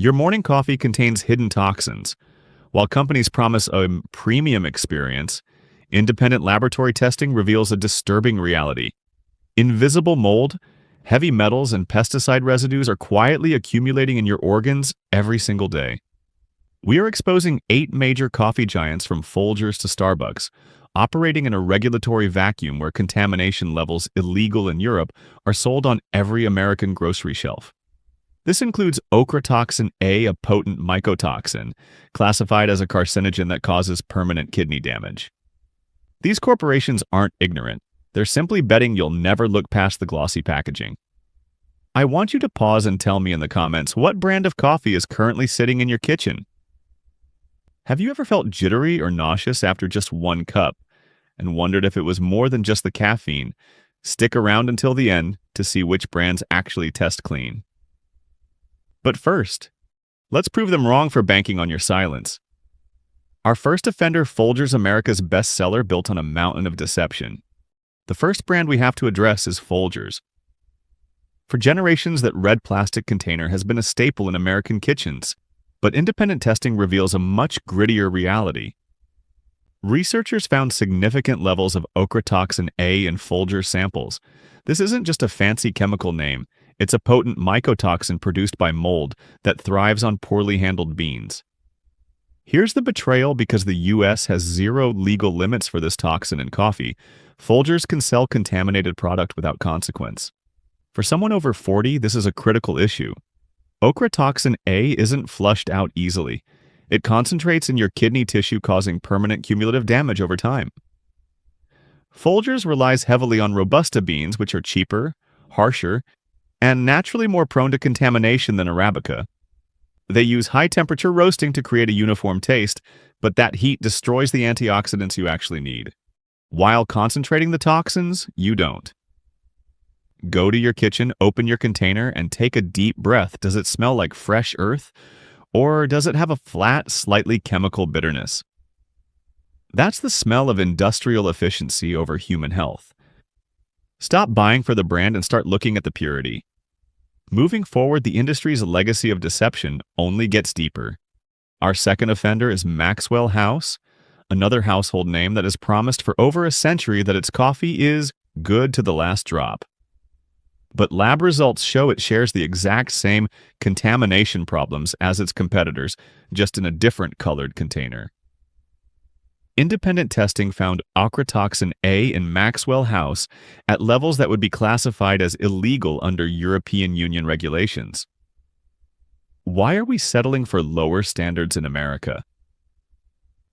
Your morning coffee contains hidden toxins. While companies promise a premium experience, independent laboratory testing reveals a disturbing reality. Invisible mold, heavy metals, and pesticide residues are quietly accumulating in your organs every single day. We are exposing 8 major coffee giants from Folgers to Starbucks, operating in a regulatory vacuum where contamination levels illegal in Europe are sold on every American grocery shelf. This includes Ochratoxin A, a potent mycotoxin, classified as a carcinogen that causes permanent kidney damage. These corporations aren't ignorant. They're simply betting you'll never look past the glossy packaging. I want you to pause and tell me in the comments what brand of coffee is currently sitting in your kitchen. Have you ever felt jittery or nauseous after just one cup and wondered if it was more than just the caffeine? Stick around until the end to see which brands actually test clean. But first, let's prove them wrong for banking on your silence. Our first offender, Folgers, America's bestseller built on a mountain of deception. The first brand we have to address is Folgers. For generations, that red plastic container has been a staple in American kitchens, but independent testing reveals a much grittier reality. Researchers found significant levels of Ochratoxin A in Folgers samples. This isn't just a fancy chemical name. It's a potent mycotoxin produced by mold that thrives on poorly handled beans. Here's the betrayal: because the U.S. has zero legal limits for this toxin in coffee, Folgers can sell contaminated product without consequence. For someone over 40, this is a critical issue. Ochratoxin A isn't flushed out easily. It concentrates in your kidney tissue, causing permanent cumulative damage over time. Folgers relies heavily on Robusta beans, which are cheaper, harsher, and naturally more prone to contamination than Arabica. They use high-temperature roasting to create a uniform taste, but that heat destroys the antioxidants you actually need. While concentrating the toxins, you don't. Go to your kitchen, open your container, and take a deep breath. Does it smell like fresh earth? Or does it have a flat, slightly chemical bitterness? That's the smell of industrial efficiency over human health. Stop buying for the brand and start looking at the purity. Moving forward, the industry's legacy of deception only gets deeper. Our second offender is Maxwell House, another household name that has promised for over a century that its coffee is good to the last drop. But lab results show it shares the exact same contamination problems as its competitors, just in a different colored container. Independent testing found Ochratoxin A in Maxwell House at levels that would be classified as illegal under European Union regulations. Why are we settling for lower standards in America?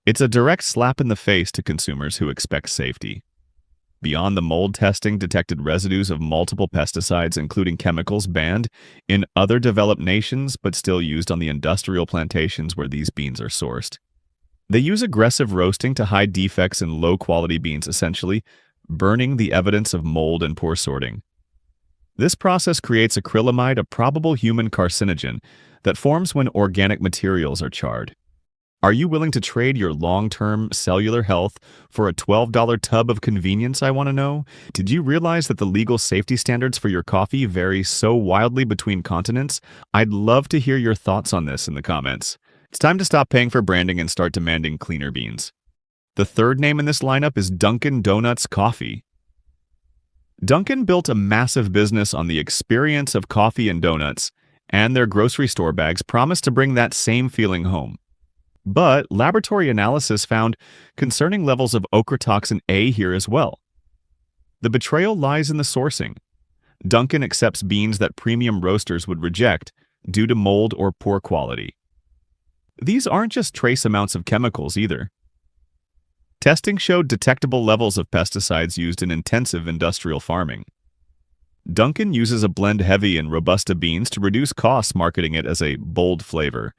It's a direct slap in the face to consumers who expect safety. Beyond the mold testing detected residues of multiple pesticides, including chemicals banned in other developed nations but still used on the industrial plantations where these beans are sourced. They use aggressive roasting to hide defects in low-quality beans, essentially burning the evidence of mold and poor sorting. This process creates acrylamide, a probable human carcinogen that forms when organic materials are charred. Are you willing to trade your long-term cellular health for a $12 tub of convenience, I want to know? Did you realize that the legal safety standards for your coffee vary so wildly between continents? I'd love to hear your thoughts on this in the comments. It's time to stop paying for branding and start demanding cleaner beans. The third name in this lineup is Dunkin Donuts Coffee. Dunkin built a massive business on the experience of coffee and donuts, and their grocery store bags promise to bring that same feeling home. But laboratory analysis found concerning levels of Ochratoxin A here as well. The betrayal lies in the sourcing. Dunkin accepts beans that premium roasters would reject due to mold or poor quality. These aren't just trace amounts of chemicals either. Testing showed detectable levels of pesticides used in intensive industrial farming. Dunkin uses a blend heavy in Robusta beans to reduce costs, marketing it as a bold flavor.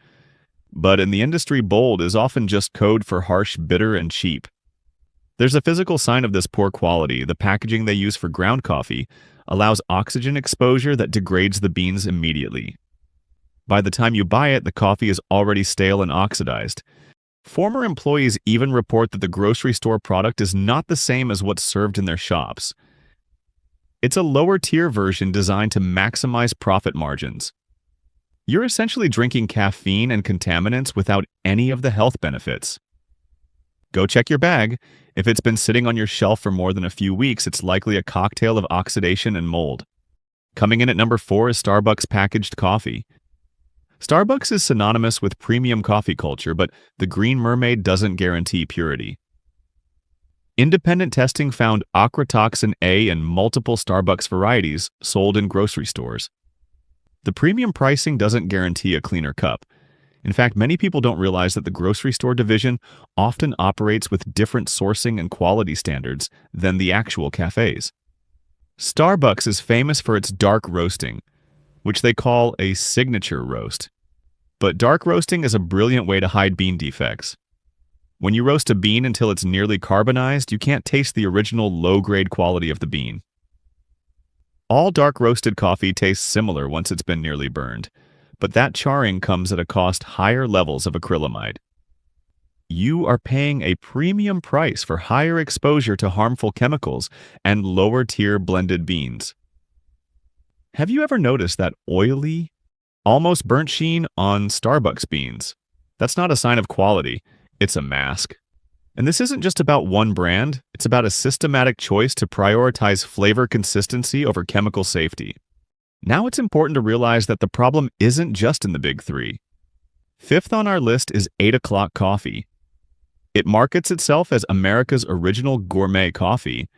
But in the industry, bold is often just code for harsh, bitter, and cheap. There's a physical sign of this poor quality. The packaging they use for ground coffee allows oxygen exposure that degrades the beans immediately. By the time you buy it, the coffee is already stale and oxidized. Former employees even report that the grocery store product is not the same as what's served in their shops. It's a lower-tier version designed to maximize profit margins. You're essentially drinking caffeine and contaminants without any of the health benefits. Go check your bag. If it's been sitting on your shelf for more than a few weeks, it's likely a cocktail of oxidation and mold. Coming in at number 4 is Starbucks packaged coffee. Starbucks is synonymous with premium coffee culture, but the Green Mermaid doesn't guarantee purity. Independent testing found Ochratoxin A in multiple Starbucks varieties sold in grocery stores. The premium pricing doesn't guarantee a cleaner cup. In fact, many people don't realize that the grocery store division often operates with different sourcing and quality standards than the actual cafes. Starbucks is famous for its dark roasting, which they call a signature roast. But dark roasting is a brilliant way to hide bean defects. When you roast a bean until it's nearly carbonized, you can't taste the original low-grade quality of the bean. All dark roasted coffee tastes similar once it's been nearly burned, but that charring comes at a cost higher levels of acrylamide. You are paying a premium price for higher exposure to harmful chemicals and lower-tier blended beans. Have you ever noticed that oily, almost burnt sheen on Starbucks beans? That's not a sign of quality, it's a mask. And this isn't just about one brand, it's about a systematic choice to prioritize flavor consistency over chemical safety. Now it's important to realize that the problem isn't just in the big three. Fifth on our list is 8 O'Clock Coffee. It markets itself as America's original gourmet coffee,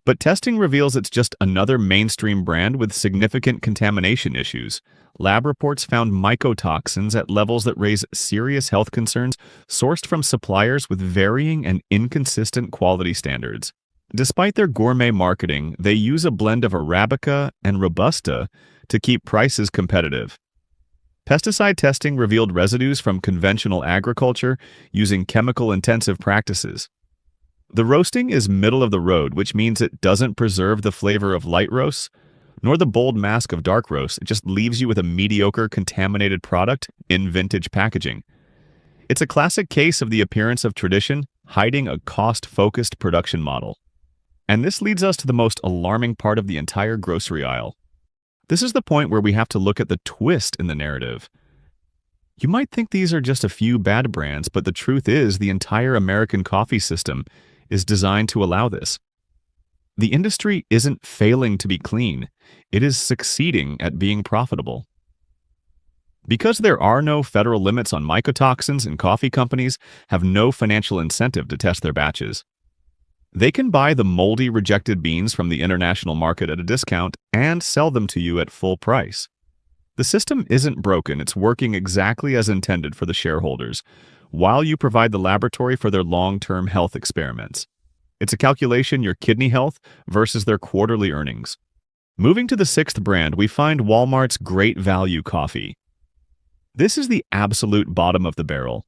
but testing reveals it's just another mainstream brand with significant contamination issues. Lab reports found mycotoxins at levels that raise serious health concerns sourced from suppliers with varying and inconsistent quality standards. Despite their gourmet marketing, they use a blend of Arabica and Robusta to keep prices competitive. Pesticide testing revealed residues from conventional agriculture using chemical-intensive practices. The roasting is middle of the road, which means it doesn't preserve the flavor of light roasts, nor the bold mask of dark roast. It just leaves you with a mediocre, contaminated product in vintage packaging. It's a classic case of the appearance of tradition hiding a cost-focused production model. And this leads us to the most alarming part of the entire grocery aisle. This is the point where we have to look at the twist in the narrative. You might think these are just a few bad brands, but the truth is the entire American coffee system is designed to allow this. The industry isn't failing to be clean, it is succeeding at being profitable. Because there are no federal limits on mycotoxins, and coffee companies have no financial incentive to test their batches. They can buy the moldy, rejected beans from the international market at a discount and sell them to you at full price. The system isn't broken, it's working exactly as intended for the shareholders, while you provide the laboratory for their long-term health experiments. It's a calculation your kidney health versus their quarterly earnings. Moving to the 6th brand, we find Walmart's Great Value Coffee. This is the absolute bottom of the barrel.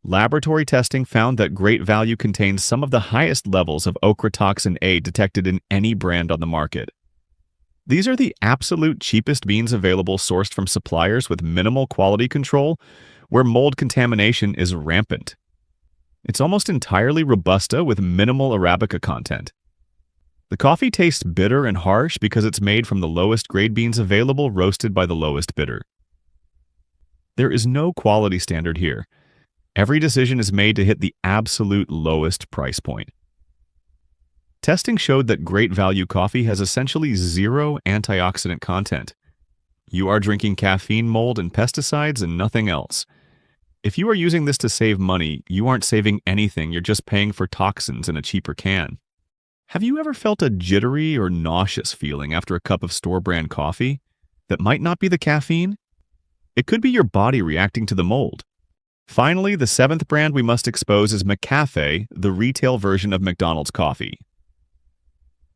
Laboratory testing found that Great Value contains some of the highest levels of Ochratoxin A detected in any brand on the market. These are the absolute cheapest beans available, sourced from suppliers with minimal quality control, where mold contamination is rampant. It's almost entirely Robusta with minimal Arabica content. The coffee tastes bitter and harsh because it's made from the lowest grade beans available, roasted by the lowest bidder. There is no quality standard here. Every decision is made to hit the absolute lowest price point. Testing showed that Great Value coffee has essentially zero antioxidant content. You are drinking caffeine, mold, and pesticides and nothing else. If you are using this to save money, you aren't saving anything, you're just paying for toxins in a cheaper can. Have you ever felt a jittery or nauseous feeling after a cup of store-brand coffee? That might not be the caffeine. It could be your body reacting to the mold. Finally, the 7th brand we must expose is McCafe, the retail version of McDonald's coffee.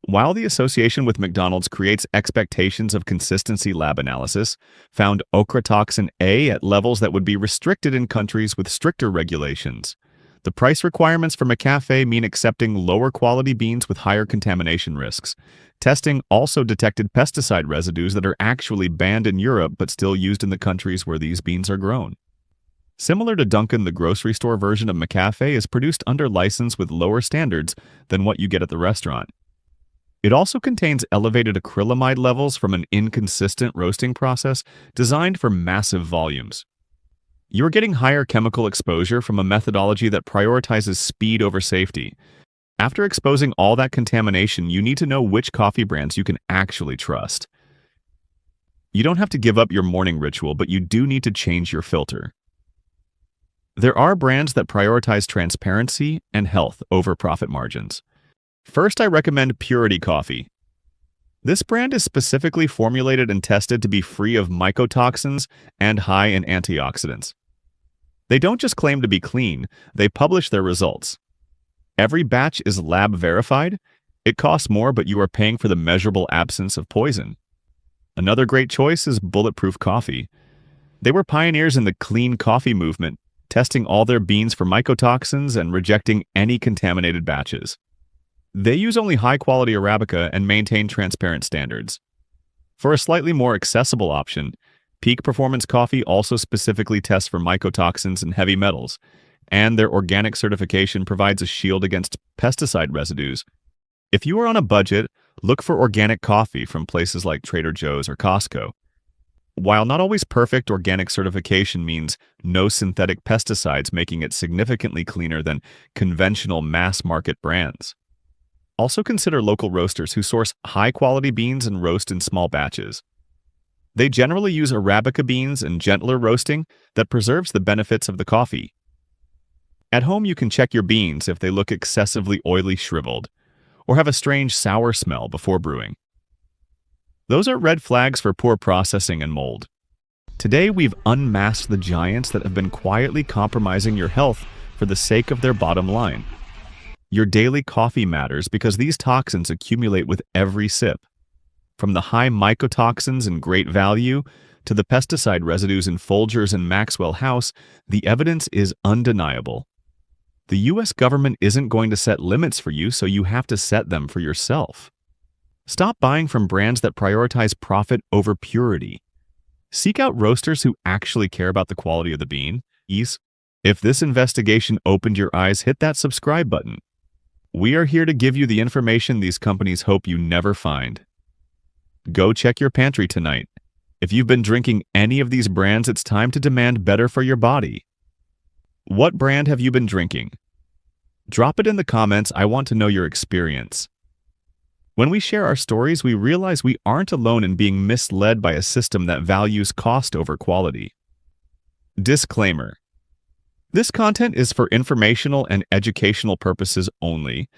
While the association with McDonald's creates expectations of consistency, lab analysis found Ochratoxin A at levels that would be restricted in countries with stricter regulations. The price requirements for McCafe mean accepting lower quality beans with higher contamination risks. Testing also detected pesticide residues that are actually banned in Europe but still used in the countries where these beans are grown. Similar to Dunkin, the grocery store version of McCafe is produced under license with lower standards than what you get at the restaurant. It also contains elevated acrylamide levels from an inconsistent roasting process designed for massive volumes. You're getting higher chemical exposure from a methodology that prioritizes speed over safety. After exposing all that contamination, you need to know which coffee brands you can actually trust. You don't have to give up your morning ritual, but you do need to change your filter. There are brands that prioritize transparency and health over profit margins. First, I recommend Purity Coffee. This brand is specifically formulated and tested to be free of mycotoxins and high in antioxidants. They don't just claim to be clean, they publish their results. Every batch is lab verified. It costs more, but you are paying for the measurable absence of poison. Another great choice is Bulletproof Coffee. They were pioneers in the clean coffee movement, testing all their beans for mycotoxins and rejecting any contaminated batches. They use only high-quality Arabica and maintain transparent standards. For a slightly more accessible option, Peak Performance Coffee also specifically tests for mycotoxins and heavy metals, and their organic certification provides a shield against pesticide residues. If you are on a budget, look for organic coffee from places like Trader Joe's or Costco. While not always perfect, organic certification means no synthetic pesticides, making it significantly cleaner than conventional mass-market brands. Also consider local roasters who source high-quality beans and roast in small batches. They generally use Arabica beans and gentler roasting that preserves the benefits of the coffee. At home, you can check your beans if they look excessively oily shriveled or have a strange sour smell before brewing. Those are red flags for poor processing and mold. Today, we've unmasked the giants that have been quietly compromising your health for the sake of their bottom line. Your daily coffee matters because these toxins accumulate with every sip. From the high mycotoxins in Great Value to the pesticide residues in Folgers and Maxwell House, the evidence is undeniable. The U.S. government isn't going to set limits for you, so you have to set them for yourself. Stop buying from brands that prioritize profit over purity. Seek out roasters who actually care about the quality of the bean. If this investigation opened your eyes, hit that subscribe button. We are here to give you the information these companies hope you never find. Go check your pantry tonight. If you've been drinking any of these brands, it's time to demand better for your body. What brand have you been drinking? Drop it in the comments. I want to know your experience. When we share our stories, we realize we aren't alone in being misled by a system that values cost over quality. Disclaimer: this content is for informational and educational purposes only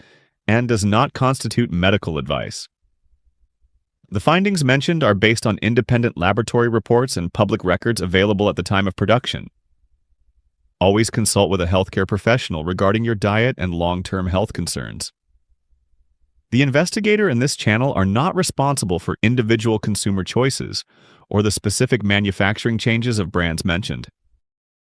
and does not constitute medical advice. The findings mentioned are based on independent laboratory reports and public records available at the time of production. Always consult with a healthcare professional regarding your diet and long-term health concerns. The investigator and this channel are not responsible for individual consumer choices or the specific manufacturing changes of brands mentioned.